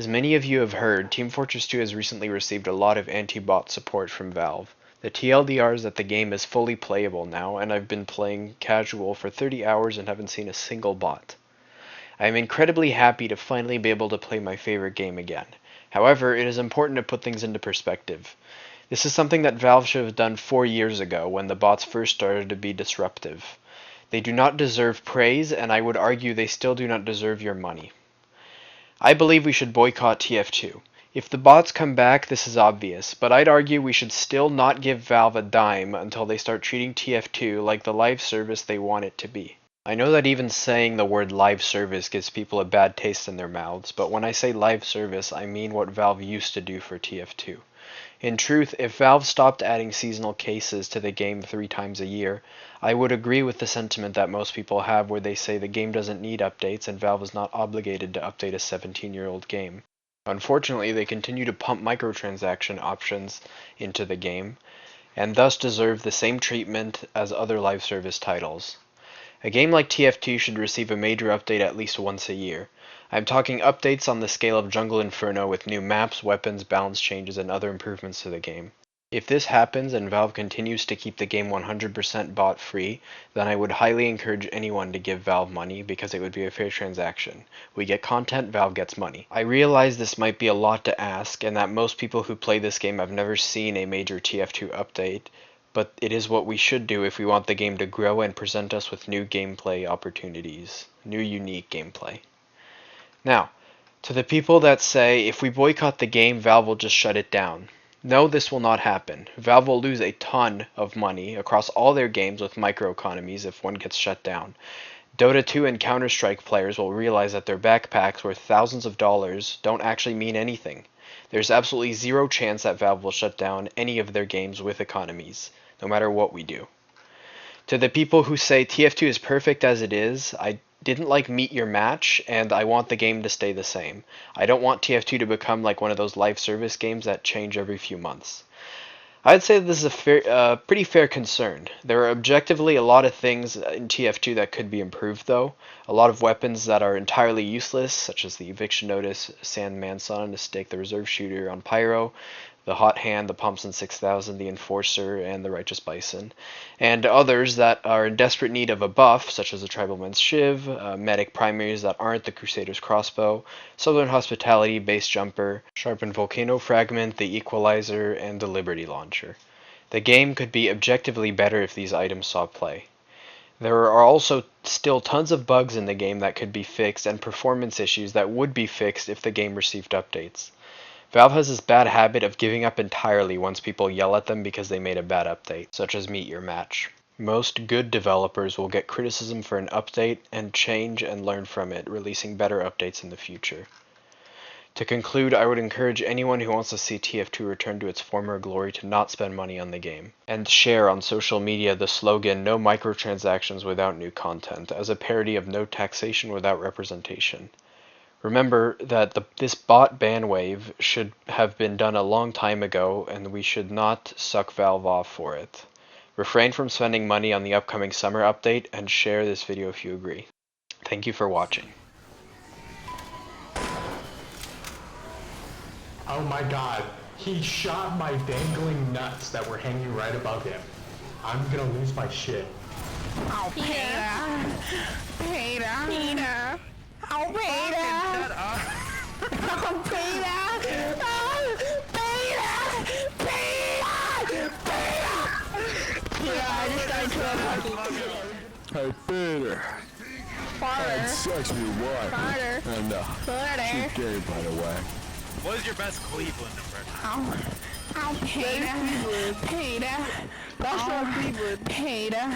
As many of you have heard, Team Fortress 2 has recently received a lot of anti-bot support from Valve. The TLDR is that the game is fully playable now, and I've been playing casual for 30 hours and haven't seen a single bot. I am incredibly happy to finally be able to play my favorite game again. However, it is important to put things into perspective. This is something that Valve should have done 4 years ago when the bots first started to be disruptive. They do not deserve praise, and I would argue they still do not deserve your money. I believe we should boycott TF2. If the bots come back, this is obvious, but I'd argue we should still not give Valve a dime until they start treating TF2 like the live service they want it to be. I know that even saying the word live service gives people a bad taste in their mouths, but when I say live service, I mean what Valve used to do for TF2. In truth, if Valve stopped adding seasonal cases to the game 3 times a year, I would agree with the sentiment that most people have where they say the game doesn't need updates and Valve is not obligated to update a 17-year-old game. Unfortunately, they continue to pump microtransaction options into the game, and thus deserve the same treatment as other live service titles. A game like TF2 should receive a major update at least once a year. I'm talking updates on the scale of Jungle Inferno with new maps, weapons, balance changes, and other improvements to the game. If this happens and Valve continues to keep the game 100% bot free, then I would highly encourage anyone to give Valve money because it would be a fair transaction. We get content, Valve gets money. I realize this might be a lot to ask and that most people who play this game have never seen a major TF2 update, but it is what we should do if we want the game to grow and present us with new gameplay opportunities, new unique gameplay. Now, to the people that say, if we boycott the game, Valve will just shut it down. No, this will not happen. Valve will lose a ton of money across all their games with microeconomies if one gets shut down. Dota 2 and Counter-Strike players will realize that their backpacks worth thousands of dollars don't actually mean anything. There's absolutely zero chance that Valve will shut down any of their games with economies, no matter what we do. To the people who say TF2 is perfect as it is, I didn't like Meet Your Match, and I want the game to stay the same. I don't want TF2 to become like one of those live service games that change every few months. I'd say this is a pretty fair concern. There are objectively a lot of things in TF2 that could be improved though. A lot of weapons that are entirely useless, such as the Eviction Notice, Sandman Sun on a Stick, the Reserve Shooter on Pyro, the Hot Hand, the Thompson 6000, the Enforcer, and the Righteous Bison, and others that are in desperate need of a buff, such as the Tribalman's Shiv, medic primaries that aren't the Crusader's Crossbow, Southern Hospitality, Base Jumper, Sharpened Volcano Fragment, the Equalizer, and the Liberty Launcher. The game could be objectively better if these items saw play. There are also still tons of bugs in the game that could be fixed and performance issues that would be fixed if the game received updates. Valve has this bad habit of giving up entirely once people yell at them because they made a bad update, such as Meet Your Match. Most good developers will get criticism for an update and change and learn from it, releasing better updates in the future. To conclude, I would encourage anyone who wants to see TF2 return to its former glory to not spend money on the game, and share on social media the slogan "No microtransactions without new content" as a parody of "No taxation without representation." Remember that this bot ban wave should have been done a long time ago, and we should not suck Valve off for it. Refrain from spending money on the upcoming summer update, and share this video if you agree. Thank you for watching. Oh my god, he shot my dangling nuts that were hanging right above him. I'm gonna lose my shit. Oh, Peter! Peter! Oh, Peter! Shut up! Oh, Peter! Oh, Peter! Peter! Peter, I just got into a fucking... Hey Peter, Farter. sucks me what? Farter. And Farter. she's gay by the way. What is your best Cleveland impression? Oh, Peter! Peter! That's not Peter! Peter!